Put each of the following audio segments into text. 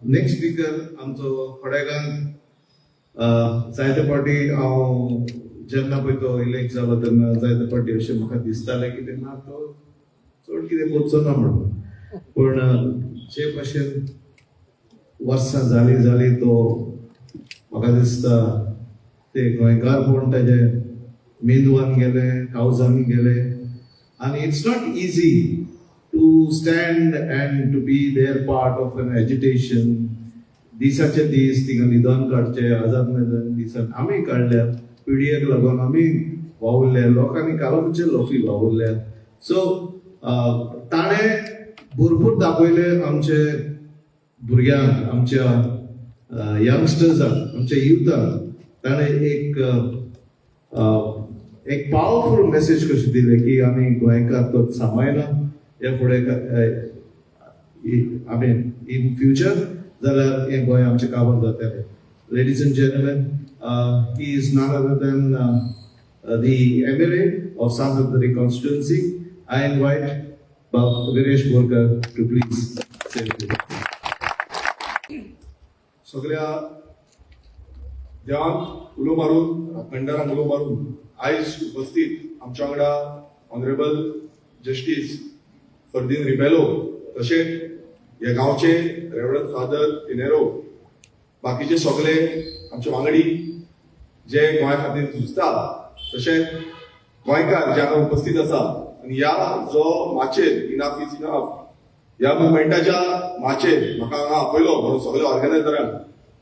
Next speaker आमचो खोडेगांव जायते फावटी हांव जेन्ना पळय तो इलेक्ट जालो तेन्ना जायते फावटी अशें म्हाका दिसतालें की तेन्ना तो चड कितें करचो ना म्हणून, पूण जे भाशेन वर्सां जाली तो म्हाका दिसता ते गोंयकार कोण ताजे मेंदवान गेले, काळजान गेले, आनी it's not easy to stand and to be their part of an agitation. दिसाचे दीस तिका निदान काडचे, आझाद मैदान दिसान आमी काडल्या, पिडयेक लागून आमी वावुरले, लोकांनी कालोखाचे लोकी वावुरल्या. सो ताणें भरपूर दाखयले आमचे भुरग्यांक, आमच्या यंगस्टर्सांक, आमच्या युथाक. ताणें एक पावरफुल मेसेज कशी दिले की आमी गोंयकार तो सांबाळना हे फुडें इन फ्युचर जाल्यार हें गोंय आमचें काबार जातलें. Ladies end gentleman, he is not other than the MLA of Samsatari constituency. I invite Viresh Borkar to please say a few words. सगळ्या देवांक उलो मारून, खंडारांक उलो मारून आयज उपस्थित आमच्या वांगडा ऑनरेबल जस्टीस फर्दीन रिबेलो, तशेंच ह्या गांवचे रेव्हरंड फादर पिनेरो, बाकीचे सगळे आमचे वांगडी जे गोंया खातीर झुजता, तशेंच गोंयकार जे हांगा उपस्थित आसा, आनी ह्या जो माचेर इनाफ इज इनाफ ह्या मुवमेंटाच्या माचेर म्हाका हांगा आपयलो म्हणून सगळ्या ऑर्गनायझरांक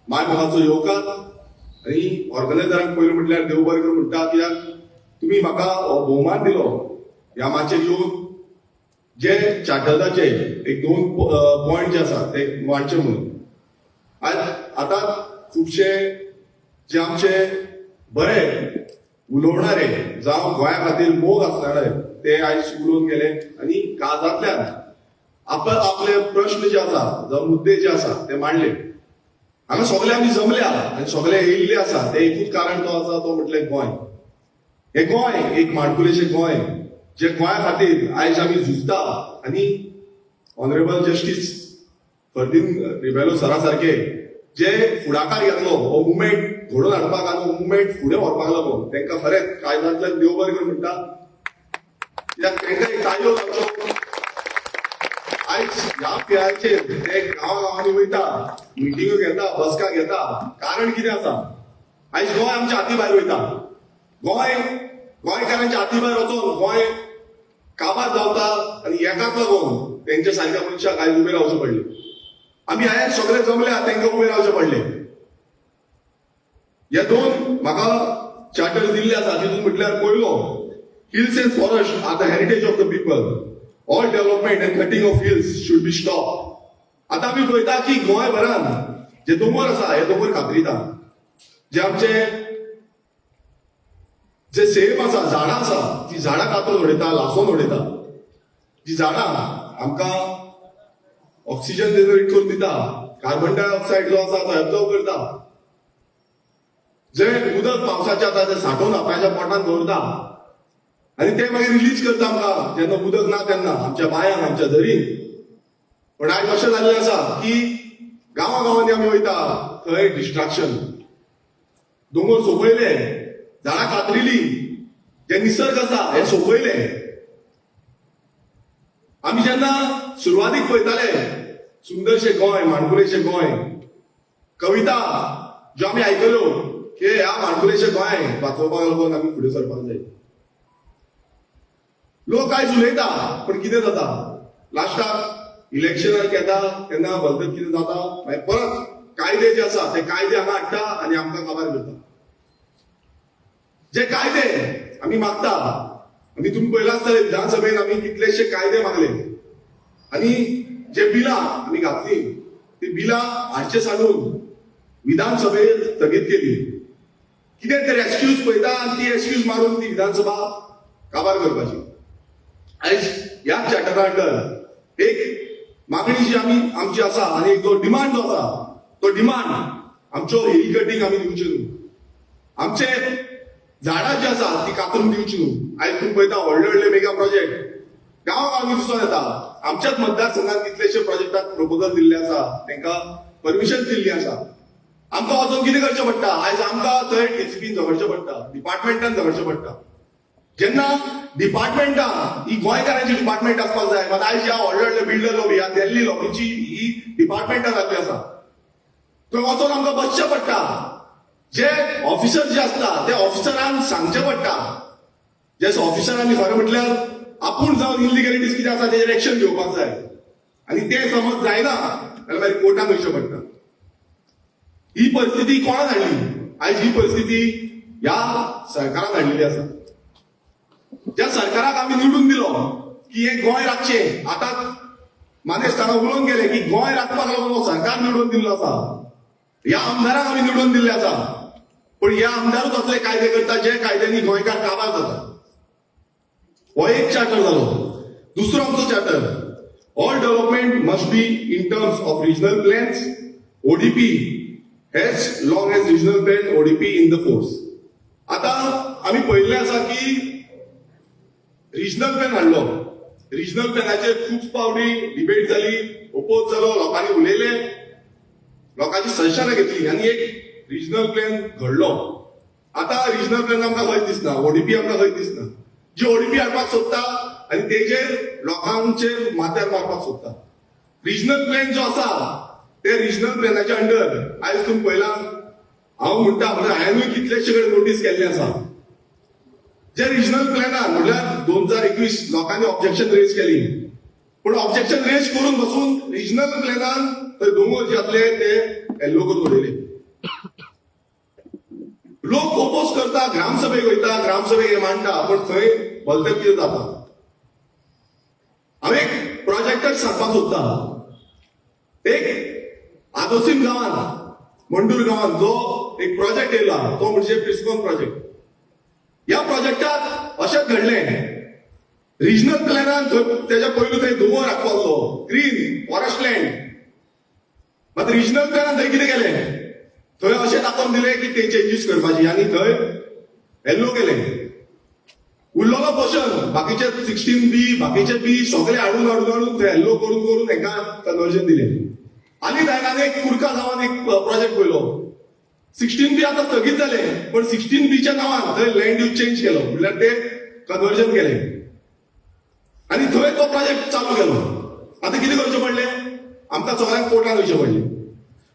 माय मोगाचो येवकार. आनी ऑर्गनायझरांक पयलो म्हटल्यार देव बरें करूं म्हणटा, कित्याक तुमी म्हाका हो भोवमान दिलो ह्या माचेर येवन जे चार्टर्साचे एक 2 पॉयंट जे आसा ते मांडचे म्हणून. आतां खुबशे जे आमचे बरे उलोवणारे जावं गोंया खातीर मोग आसणारे ते आयज उलोवन गेले आनी काळजांतल्यान आपले प्रश्न जे आसा जावं मुद्दे जे आसा ते मांडले. हांगा सगळे आमी जमल्या आनी सगळे येयल्ले आसा ते एकूच कारण तो आसा, तो म्हटलें गोंय. हे गोंय एक माणकुलेचें गोंय जे गोंया खातीर आयज आमी झुजता. आनी ऑनरेबल जस्टीस फर्दीन रिबेलो सरा सारखे जे फुडाकार घेतलो हो मुवमेंट घडोवन हाडपाक आनी हो मुवमेंट फुडें व्हरपाक लागून तांकां खरेंच काळजांतल्यान देव बरें करूं म्हणटा. कित्याक तांकां एक ताळयो लागच्यो. आयज ह्या पिळाचेर ते गांवांनी वयता, मिटिंगो घेता, बसका घेता, कारण कितें आसा? आयज गोंय आमच्या हाती भायर वयता. गोंयकारांच्या हाती भायर वचून गोंय काबार जावता आनी हेकाच लागून तेंच्या सारक्या मनशाक आयज उबे रावचें पडलें. आमी आयज सगळे जमल्या तांकां उबे रावचें पडलें. हे 2 म्हाका चार्टर्स दिल्ले आसा, तितून म्हटल्यार पयलो, hills and forest are the heritage of the people. All development and cutting of hills should be stop. आतां आमी पळयता की गोंयभरान जे दोंगर आसा हे दोंगर कातरिता. जे आमचे जे सेम आसा, झाडां आसा, ती झाडां कातरून उडयता, लासोन उडयता. जी झाडां आमकां ऑक्सिजन जनरेट करून दिता, कार्बन डायऑक्सायड जो आसा तो एब्झॉर्ब करता. जे उदक पावसाचें आसा ते सांठोवन आपणाच्या पोटांत दवरता आनी ते मागीर रिलीज करता आमकां जेन्ना उदक ना तेन्ना आमच्या बांयांक, आमच्या झरीक. पण आयज अशें जाल्लें आसा की गांवांनी आमी वयता थंय डिस्ट्रॅक्शन, दोंगर सोंपयले, झाडां कातरिली, जे निसर्ग आसा हे सोंपयले. आमी जेन्ना सुरवातीक पळयताले सुंदरशे गोंय, माणकुलेचें गोंय, कविता ज्यो आमी आयकल्यो की ह्या माणकुलेचें गोंय वाचोवपाक लागून आमी फुडें सरपाक जाय. लोक आयज उलयता, पण कितें जाता? लास्टाक इलेक्शनाक येता तेन्ना भलतेच कितें जाता, मागीर परत कायदे जे आसा ते कायदे हांगा हाडटा आनी आमकां काबार करता. जे कायदे आमी मागता, आमी तुमी पळयला आसतलें विधानसभेन आमी कितलेशे कायदे मागले आनी जे बिलां आमी घातली ती बिलां हाडचे सांडून विधानसभेन स्थगीत केली. कितें तरी एक्सक्यूज पळयता आनी ती एक्सक्यूज मारून ती विधानसभा काबार करपाची. आयज ह्या चार्टरा अंडर एक मागणी जी आमची आसा आनी एक जो डिमांड जो आसा तो डिमांड आमच्यो हिल कटींग आमी दिवच्यो न्हू, आमचे झाडां जी आसा ती कातरून दिवची न्हू. आयज तुम्ही पळयता व्हडले व्हडले मेगा प्रोजेक्ट गांवांनी दिसून येता. आमच्याच मतदारसंघात कितलेशे प्रोजेक्टाक प्रपोजल दिल्ले आसा, तांकां परमिशन दिल्ली आसा. आमकां वचून कितें करचें पडटा? आयज आमकां थंय टीसीपीन झगडचें पडटा, डिपार्टमेंटान झगडचें पडटा. जेन्ना डिपार्टमेंटां ही गोंयकारांची डिपार्टमेंट आसपाक जाय, मात आयज ह्या व्हडले व्हडले बिल्डर लॉबी ह्या दिल्ली लॉबीची ही डिपार्टमेंटां जाल्ली आसा. थंय वचून आमकां बसचें पडटा. जे ऑफिसर जे असता ते ऑफिसरांक सांगचें पडटा. जे ऑफिसरांनी खरें म्हटल्यार आपूण जावन इलिगॅलिटीज कितें आसा तेजेर एक्शन घेवपाक जाय. आनी ते समज जायना जाल्यार मागीर कोर्टान वयचें पडटा. ही परिस्थिती कोणान हाडली? आयज ही परिस्थिती ह्या सरकारान हाडलेली आसा. ज्या सरकाराक आमी निवडून दिलो की हे गोंय राखचें, आतां मानेस्त हांगा उलोवन गेले की गोंय राखपाक लागून हो सरकार निवडून दिल्लो आसा. ह्या आमदाराक आमी निवडून दिल्ले आसा. पण ह्या आमदारूच असले कायदे करता जे कायद्यांनी गोंयकार काबार जाता. हो एक चार्टर जालो. दुसरो आमचो charter, all development must be in terms of regional plans, ODP, as long as regional plan ODP in the force. आता आम्ही पहिले आसा की रिजनल प्लॅन हाडलो. रिजनल प्लॅनाचेर खूब फावटी डिबेट जाली, ओपोज जालो, लोकांनी उलयले, लोकांची सजेशनां घेतली आनी एक रिजनल प्लॅन घडलो. आता रिजनल प्लॅन आमकां खंयच दिसना, ओडीपी आमकां खंयच दिसना. जी ओडीपी हाडपाक सोदता आनी तेजेर लोकांचेर माथ्यार मारपाक सोदता. रिजनल प्लॅन जो आसा ते रिजनल प्लॅनाच्या अंडर आयज तुम्ही पळयलां, हांव म्हणटा म्हणजे हांवेंय कितलेशे कडेन नोटीस केल्ले आसा. जे रिजनल प्लॅनान म्हटल्यार 2021 लोकांनी ऑब्जेक्शन रेज केली. पूण ऑब्जेक्शन रेज करून बसून रिजनल प्लॅनान थंय दोंगर जे आसले ते येल्लो करून उडयले. लोक ओपोज करता, ग्रामसभेक वयता, ग्रामसभेक हे मांडटा, पण थंय भलतें कितें जाता. हांव एक प्रोजेक्टर सांगपाक सोदता. एक आदोसीम गांवांत, मंडूर गांवांत जो एक प्रोजेक्ट येयला तो म्हणजे प्रिस्कॉन प्रोजेक्ट. ह्या प्रोजेक्टात अशेंच घडलें, रिजनल प्लॅनान तेच्या पयलीं थंय दोंगर राखपाचो, ग्रीन फॉरेस्ट लँड. मात रिजनल प्लॅनान थंय कितें केलें, थंय अशें दाखोवन दिलें की ते चेंजीस करपाची आनी थंय येल्लो केलें. उरलेलो पोर्शन बाकीचे 16B बाकीचे बी सगळे हाडून हाडून हाडून थंय येल्लो करून करून हांकां कन्वर्जन दिलें. आनी थंय एक कुर्का नांवान एक प्रोजेक्ट पयलो. 16B आतां स्थगीत जालें, पण 16Bच्या नांवान थंय लँड यूज चेंज केलो, म्हणल्यार ते कन्वर्जन केलें आनी थंय तो प्रोजेक्ट चालू केलो. आतां कितें करचें पडलें, आमकां सगळ्यांक कोर्टान वयचें पडलें.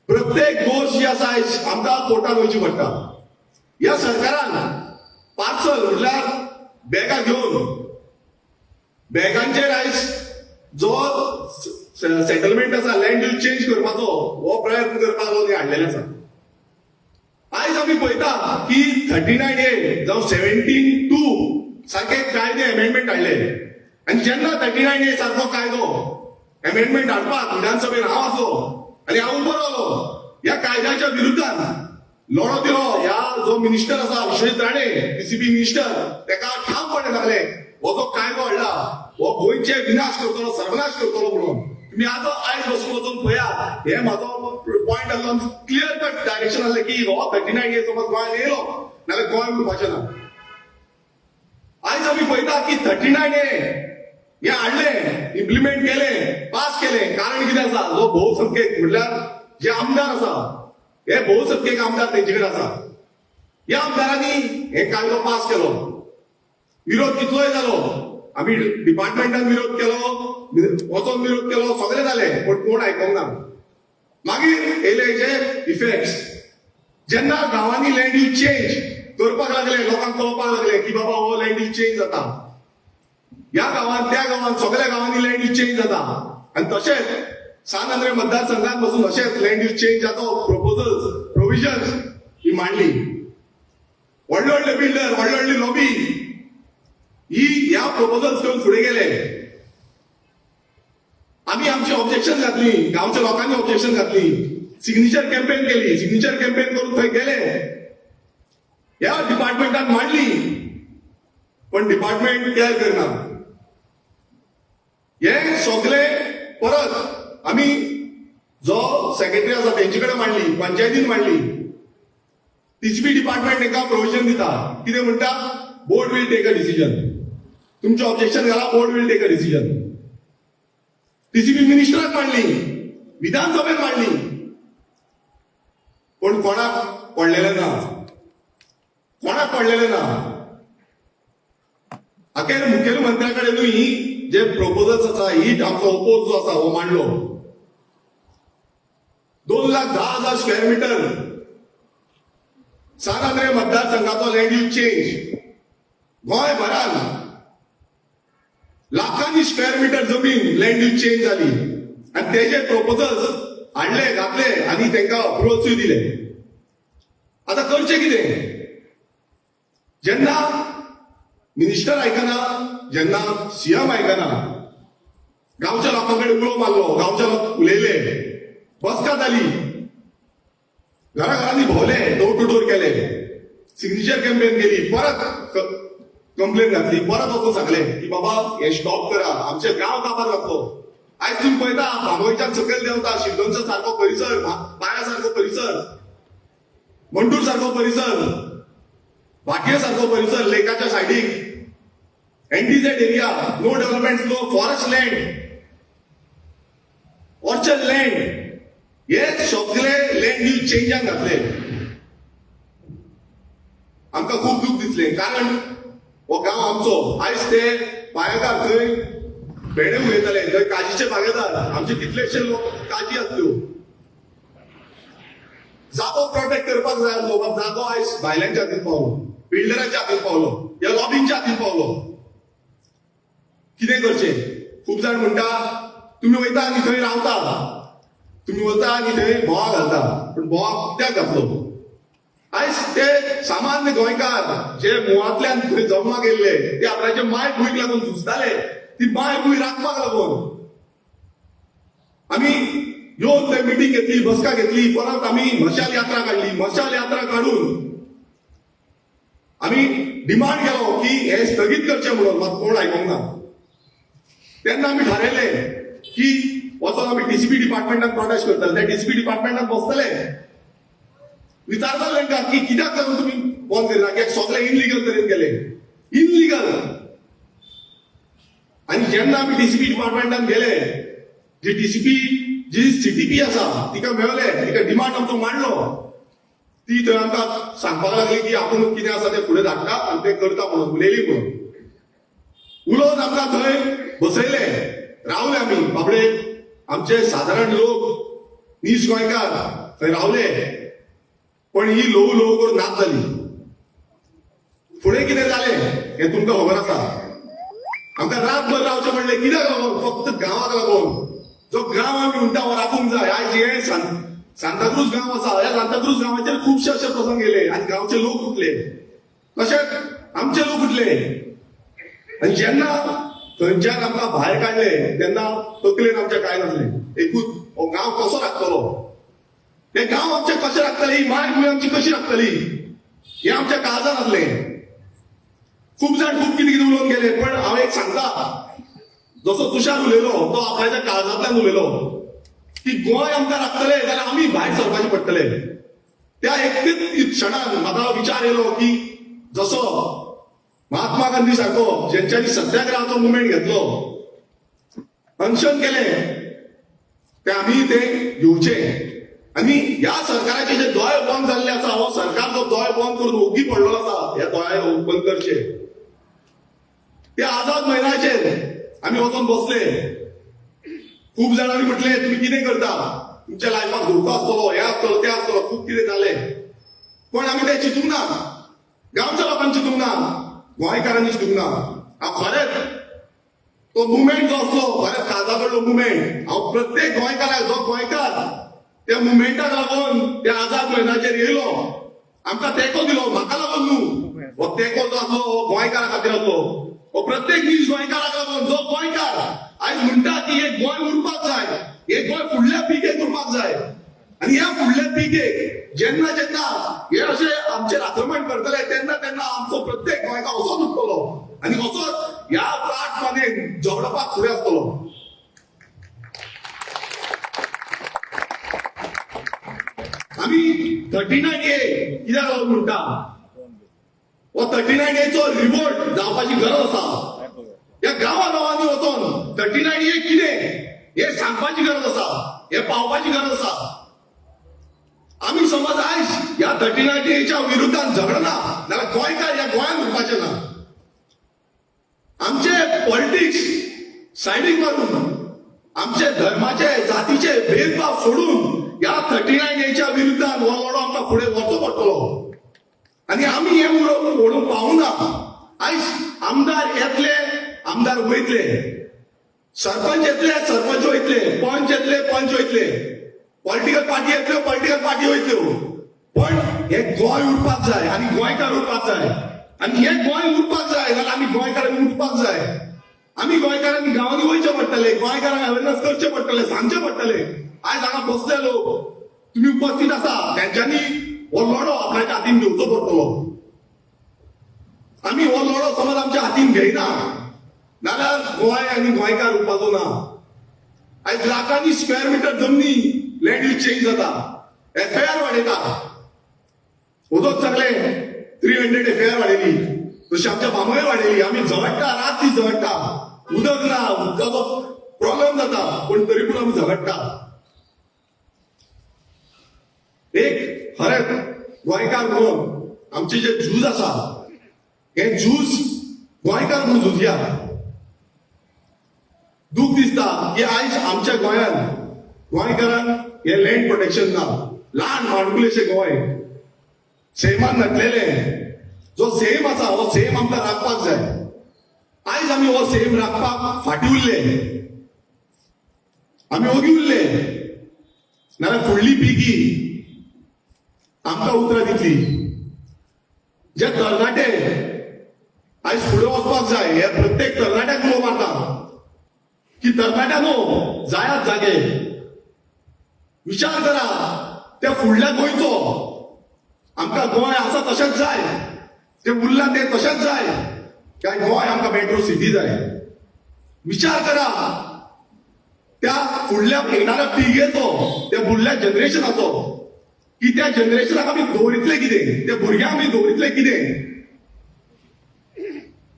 प्रत्येक गोष्ट जी आसा आमकां कोर्टान वयची पडटा. ह्या सरकारान पार्सल म्हटल्यार बॅगां घेवन बॅगांचेर आयज जो सेटलमेंट आसा लँड यूज चेंज करपाचो हो प्रयत्न करपाक लागून हाडलेले आसा. आयज आमी पळयता की 39A जावं 17(2) सारखे कायदे अमेंडमेंट हाडले. आनी जेन्ना 39A सारको कायदो अमेंडमेंट हाडपाक विधानसभेन हांव आसलो आनी हांव उबो रावलो, ह्या कायद्याच्या विरुद्धान लढो दिलो. ह्या जो मिनिस्टर आसा विश्वजीत राणे, पीसीबी मिनिस्टर, ताका ठामपणे सांगले हो जो कायदो हाडला हो गोंयचे विनाश करतलो, सर्वनाश करतलो म्हणून. तुम्ही आयज बसून वचून पळयात, हे म्हाजो पॉयंट आसलो, क्लियर कट डायरेक्शन आसलें की हो 39A समज गोंयांत येयलो नाल्यार गोंय उरपाचें ना. आयज आमी पळयता की 39A हे हाडले, इम्प्लिमेंट केले, पास केले. कारण कितें आसा, जो भोवसंख्येक म्हटल्यार जे आमदार आसा हे भोवसंख्येक आमदार तेंचे कडेन आसा. ह्या आमदारांनी हे कायदो पास केलो. विरोध कितलोय जालो, आमी डिपार्टमेंटान विरोध केलो, वचोन विरोध केलो, सगळे जाले, पण कोण आयकोंक ना. मागीर येयले हेचे इफेक्ट्स. जेन्ना गांवांनी लँड यूज चेंज करपाक लागले, लोकांक कळपाक लागले की बाबा हो लँड यूज चेंज जाता, ह्या गांवांत त्या गांवांत सगळ्या गांवांनी लँड यूज चेंज जाता. आनी तशेंच सांत आंद्रे मतदारसंघात बसून अशेंच लँड यूज चेंजाचो प्रोपोजल्स प्रोविजन्स ही मांडली. व्हडले व्हडले बिल्डर, व्हडली व्हडली लॉबी ही ह्या प्रोपोजल्स घेवन फुडें गेले. आमी आमची ऑब्जेक्शन घातली, गांवच्या लोकांनी ऑब्जेक्शन घातली, सिग्नेचर कॅम्पेन केली. सिग्नेचर कॅम्पेन करून थंय गेले, ह्या डिपार्टमेंटान मांडली, पण डिपार्टमेंट केअर करना. हे सगळे परत आमी जो सेक्रेटरी आसा तेंचे कडेन मांडली, पंचायतीन मांडली. टीसीबी डिपार्टमेंट तांकां प्रोविजन दिता, कितें म्हणटा, board will take a decision. तुमचे ऑब्जेक्शन घाला, board will take a decision. TCB मिनिस्टराक मांडली, विधानसभेत मांडली. पण कोणाक पडलेले ना, कोणाक पडलेले ना. अखेर मुखेलमंत्र्याकडे जे प्रपोजल्स आसा ही आमचो ओपोज जो आसा हो मांडलो. 2,10,000 स्क्वेअर मीटर सांत आंद्रे मतदारसंघाचो लँड यूज चेंज गोंयभरान लाखांनी स्क्वेअर मीटर जमीन लँड यूज चेंज जाली आणि तेजे प्रपोजल्स हाडले घातले आणि तांकां अप्रुवल्सूय दिले. आता करचें कितें? जेन्ना मिनिस्टर आयकना, जेन्ना सीएम आयकना, गांवच्या लोकांकडे उलो मारलो, गांवच्या लोक उलयले, बसका जाली, घराघरांनी भोवले, डोर टू डोर केले, सिग्नेचर कॅम्पेन केली, परत कंप्लेन घातली, परत वचून सांगले की बाबा हे स्टॉप करा, आमचे गांव काबार जातलो. आयज तुम्ही पळयता बांबोळीच्यान सकयल देंवता, शिरदोनच्या सारको परिसर, बाया सारको परिसर, मंडूर सारको परिसर, भाटये सारको परिसर, लेकाच्या सायडीक NDZ area, no development slow, forest land, orchard land, हे सगळे लँड यूज चेंजाक घातले. आमकां खूब दूख दिसले, कारण हो गांव आमचो. आयज ते बायकार थंय भेडे उलयताले, थंय काजीचे बागेदार, आमचे कितलेशे लोक काजी आसल्यो. जागो प्रोटेक्ट करपाक जाय आसलो, जागो आयज भायल्यांच्या हातीन पावलो, बिल्डरांच्या हातीन पावलो, या लॉबींच्या हातीन पावलो. कितें करचें? खूब जाण म्हणटा तुम्ही वयता आनी थंय रावता, तुम्ही वता आनी थंय बोवाळ घालता, पण बोवाळ कित्याक घातलो? आयज ते सामान्य गोंयकार जे मुळांतल्यान थंय जल्माक गेल्ले, ते आपल्याचे माय भूंयक लागून झुजताले, ती माय भूंय राखपाक लागून आमी येवन थंय मिटींग घेतली, बसका घेतली, परत आमी मशाल यात्रा काडली. मशाल यात्रा काडून आमी डिमांड केलो की हे स्थगीत करचें म्हणून, मात कोण आयकूंक ना. तेन्ना आमी थारायले की वचून आमी डीसीपी डिपार्टमेंटाक प्रोटेस्ट करतले. ते डीसीपी डिपार्टमेंटाक बसतले, विचारताले तांकां की कित्याक लागून तुमी बंद करिना, कित्याक सगळे इनलिगल तरेन केले, इनलिगल. आनी जेन्ना आमी डीसीपी डिपार्टमेंटान गेले, जी डीसीपी जी सीटीपी आसा तिका मेळले, तिका डिमांड आमचो मांडलो, ती थंय आमकां सांगपाक लागली की आपूण कितें आसा तें फुडें धाडटा आनी तें करता म्हणून, उलयली म्हणून. उलोवन आमकां थंय बसयले, रावले आमी. बाबडे आमचे सादारण लोक, नीज गोंयकार थंय रावले, पण ही ल्हव ल्हव करून नाच जाली. फुडें कितें जालें हें तुमकां खबर आसा. आमकां रातभर रावचें पडलें, कित्याक लागून? फक्त गांवाक लागून. जो गांव आमी म्हणटा हो राखूंक जाय. आयज हे सांताक्रूज गांव आसा, ह्या सांताक्रूज गांवाचेर खुबशे अशे प्रसंग येले आनी गांवचे लोक उठले, तशेंच आमचे लोक उठले. आनी जेन्ना थंयच्यान आमकां भायर काडले तेन्ना तकलेन आमच्या कांय नासलें. एकूच हो गांव कसो राखतलो, ते गांव आमचे कशें राखतली, ही माय भूंय आमची कशी राखतली, हे आमच्या काळजान आसलें. खूब जाण खूब कितें कितें उलोवन गेले, पण हांव एक सांगता, जसो तुषार उलयलो तो आपल्याच्या काळजांतल्यान उलयलो की गोंय आमकां राखतले जाल्यार आमी भायर सरपाचे पडटले. त्या एकटेच क्षणान म्हाका विचार येयलो की जसो महात्मा गांधी सारको जेंच्यांनी सत्याग्रहाचो मुवमेंट घेतलो, अनशन केले, ते आमी ते घेवचे. आनी ह्या सरकाराचे जे दोळे बंद जाल्ले आसा, हो सरकार जो दोळे बंद करून ओगी पडलेलो आसा, ह्या दोळे ओपन करचे. ते आझाद मैदानाचेर आमी वचून बसले. खूब जाणांनी म्हटले तुम्ही कितें करता, तुमच्या लायफाक धोको आसतलो, हे आसतलो, ते आसतलो, खूब कितें जालें, पण आमी ते चिंतूंक ना. गांवच्या लोकांनी चिंतूंक ना, गोंयकारांनी चिंतूंक ना. हांव खरेंच तो मुवमेंट जो आसलो, खरेंच काळजाकडलो मुवमेंट, हांव प्रत्येक गोंयकाराक जो गोंयकार त्या मुवमेंटाक लागून त्या आझाद मैदानाचेर येयलो, आमकां तेंको दिलो, म्हाका लागून न्हू, हो तेंको जो आसलो हो गोंयकारा खातीर आसलो. हो प्रत्येक नीज गोंयकाराक लागून, जो गोंयकार आयज म्हणटा की हे गोंय उरपाक जाय, हे गोंय फुडल्या पिळगेक उरपाक जाय. आनी ह्या फुडल्या पिळगेक जेन्ना जेन्ना हे अशे आमचेर आक्रमण करतले तेन्ना तेन्ना आमचो प्रत्येक गोंयकार असोच उरतलो आनी असोच ह्या प्लाटफॉर्मेक झगडपाक फुडें आसतलो. आमी 39A कित्याक लागून म्हणटा, हो 39A रिवोल्ट जावपाची गरज आसा. ह्या गांवा गांवांनी वचून 39A कितें हे सांगपाची गरज आसा, हे पावपाची गरज आसा. आमी समज आयज ह्या 39A विरुद्धात झगडना जाल्यार गोंयकार ह्या गोंयांत उरपाचे ना. आमचे पॉलिटिक्स सायडीक मारून आमचे धर्माचे जातीचे भेदभाव सोडून ह्या 39A विरुद्धात हो लढो आमकां फुडें व्हरचो पडटलो. आनी आमी हे ओडून पावूना. आयज आमदार येतले आमदार वयतले, सरपंच येतले सरपंच वयतले, पंच येतले पंच वयतले, पॉलिटिकल पार्टी येतल्यो पॉलिटिकल पार्टी वयतल्यो. पण हे गोंय उरपाक जाय आनी गोंयकार उरपाक जाय. आनी हे गोंय उरपाक जाय जाल्यार आमी गोंयकारांनी उठपाक जाय. आमी गोंयकारांनी गांवांनी वयचे पडटले, गोंयकारांक अवेरनेस करचे पडटले, सांगचे पडटले. आयज हांगा बसले लोक तुम्ही उपस्थित आसा तेंच्यांनी हो लढो आपल्याच्या हातीन घेवचो पडटलो. आमी हो लढो समज आमच्या हातीन घेयना नाल्यार गोंय आनी गोंयकार उरपाचो ना. आयज लाखांनी स्क्वेअर मिटर जमनी लँड यूज चेंज जाता, FIR वाडयता. उदक सगळे 300 FIR वाडयली, तशी आमच्या बांबोये वाडयली. आमी झगडटा, रात दीस झगडटा, उदक ना, उदकाचो प्रॉब्लेम जाता, पण तरी पूण आमी झगडटा. एक खरें गोंयकार म्हणून आमचे जे झूज आसा हे झूज गोंयकार म्हणून झुजया. दूख दिसता की आयज आमच्या गोंयांत गोंयकारांक हे लँड प्रोटेक्शन ना. ल्हान माणकुलेशें गोंय सैमान नटलेले. जो सैम आसा हो सैम आमकां राखपाक जाय. आयज आमी हो सैम राखपाक फाटीं उरले, आमी ओगी उरले नाल्यार फुडली पिळगी आमकां उतरां दितली. जे तरणाटे आयज फुडें वचपाक जाय हे प्रत्येक तरणाट्याक उलो मारता की तरणाट्यानो जायात जागे. विचार करा त्या फुडल्या गोंयचो. आमकां गोंय आसा तशेंच जाय, ते उरला ते तशेंच जाय काय गोंय आमकां मेट्रो सिटी जाय. विचार करा त्या फुडल्या येणाऱ्या पिळगेचो, त्या फुडल्या जनरेशनाचो, की त्या जनरेशनाक आमी दवरितले कितें, त्या भुरग्यांक आमी दवरितले कितें.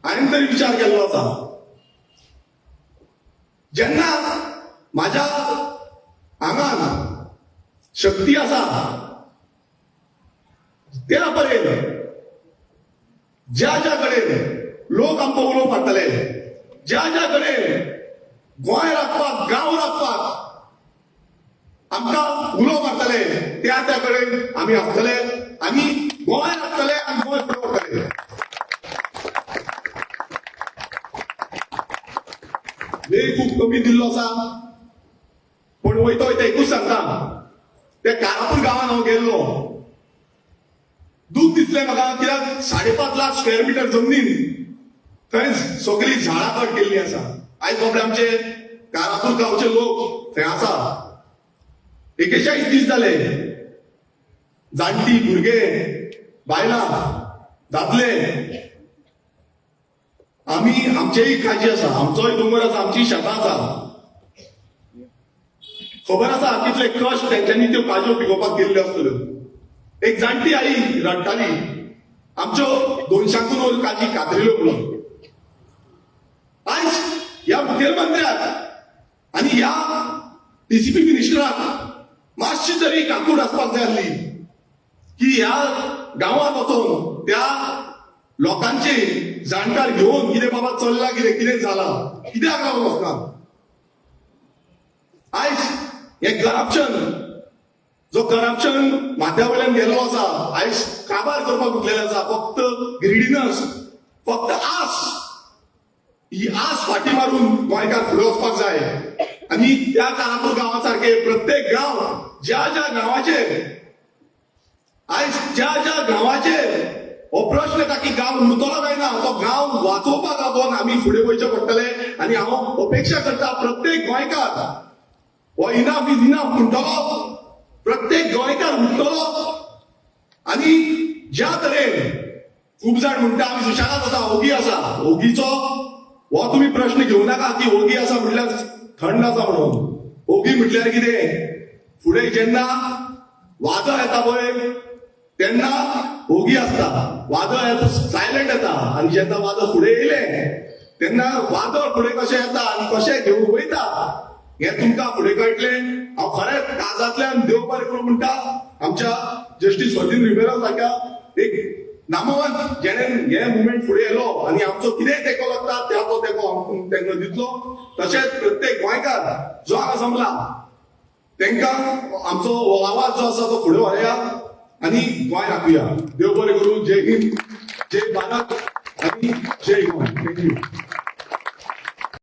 हांवें तरी विचार केल्लो आसा. जेन्ना म्हाज्या आंगान शक्ती आसा त्या परेन ज्या ज्या कडेन लोक आमकां उलोवंक पाडटले, ज्या ज्या कडेन गोंय राखपाक गांव राखपाक आमकां उलो मारतले त्या त्या कडेन आमी आसतले आनी गोंय राखतले आनी गोंय फुडें व्हरतले. वेळ खूब कमी दिल्लो आसा पण वयता वयता एकूच सांगता. त्या कारापूर गांवांत हांव गेल्लो. दूख दिसलें म्हाका कित्याक 5.5 लाख स्क्वेअर मिटर जमनीन थंय सगळी झाडां कट केल्लीं आसा. आयज बाबडे आमचे कारापूर गांवचे लोक थंय आसा. 41 दीस जाले. जाणटी भुरगे बायलां दादले आमी आमचेय काजी आसा, आमचोय दोंगर आसा, आमची शेतां आसा. खबर आसा कितले कश्ट तेंच्यांनी त्यो काजो पिकोवपाक गेल्ल्यो आसतल्यो. एक जाणटी आई रडटाली आमच्यो 200 वयर काजी कातरिल्यो म्हणून. आयज ह्या मुखेलमंत्र्याक आनी ह्या DCP मिनिस्टराक मातशी तरी काकूट आसपाक जाय आसली की ह्या गांवांत वचून त्या लोकांचे जाणकार घेवन कितें बाबा चल्ला, कितें जालां, कित्याक लागून वचना. आयज हे करप्शन, जो करप्शन माथ्या वयल्यान गेल्लो आसा, आयज काबार करपाक उठलेले आसा. फक्त ग्रिडीनस, फक्त आस, ही आस फाटी मारून गोंयकार फुडें वचपाक जाय. आनी त्या कारापूर गांवा सारखे प्रत्येक गांव ज्या ज्या गांवाचेर आयज ज्या ज्या गांवाचेर हो प्रश्न येता की गांव उरतलो काय ना, तो गांव वाचोवपाक लागून आमी फुडें वयचे पडटले. आनी हांव अपेक्षा करता प्रत्येक गोंयकार हो इनाफ इज इनाफ म्हणटलो, प्रत्येक गोंयकार उठतलो. आनी ज्या तरेन खूब जाण म्हणटा आमी सुशांत आसा, ओगी आसा, ओगीचो हो तुमी प्रश्न घेवं नाका की ओगी आसा म्हटल्यार थंड आसा म्हणून. ओगी म्हटल्यार कितें, फुडें जेन्ना वादळ येता पळय तेन्ना ओगी आसता, वादळ येता सायलेंट येता. आनी जेन्ना वादळ फुडें येयलें तेन्ना वादळ फुडें कशें येता आनी कशें घेवन वयता हे तुमकां फुडें कळटलें. हांव खरेंच काळजांतल्यान देव बरें करूं म्हणटा आमच्या जस्टीस फर्दीन रिबेरो सारक्या एक नामवंत जेणे हे मुवमेंट फुडें येयलो आनी आमचो कितेंय तेंको लागता तो तेंको तांकां दितलो. तशेंच प्रत्येक गोंयकार जो हांगा जमला तांकां आमचो हो आवाज जो आसा तो फुडें व्हरया आनी गोंय राखुया. देव बरें करूं. जय हिंद, जय भारत आनी जय गोंय. थँक्यू.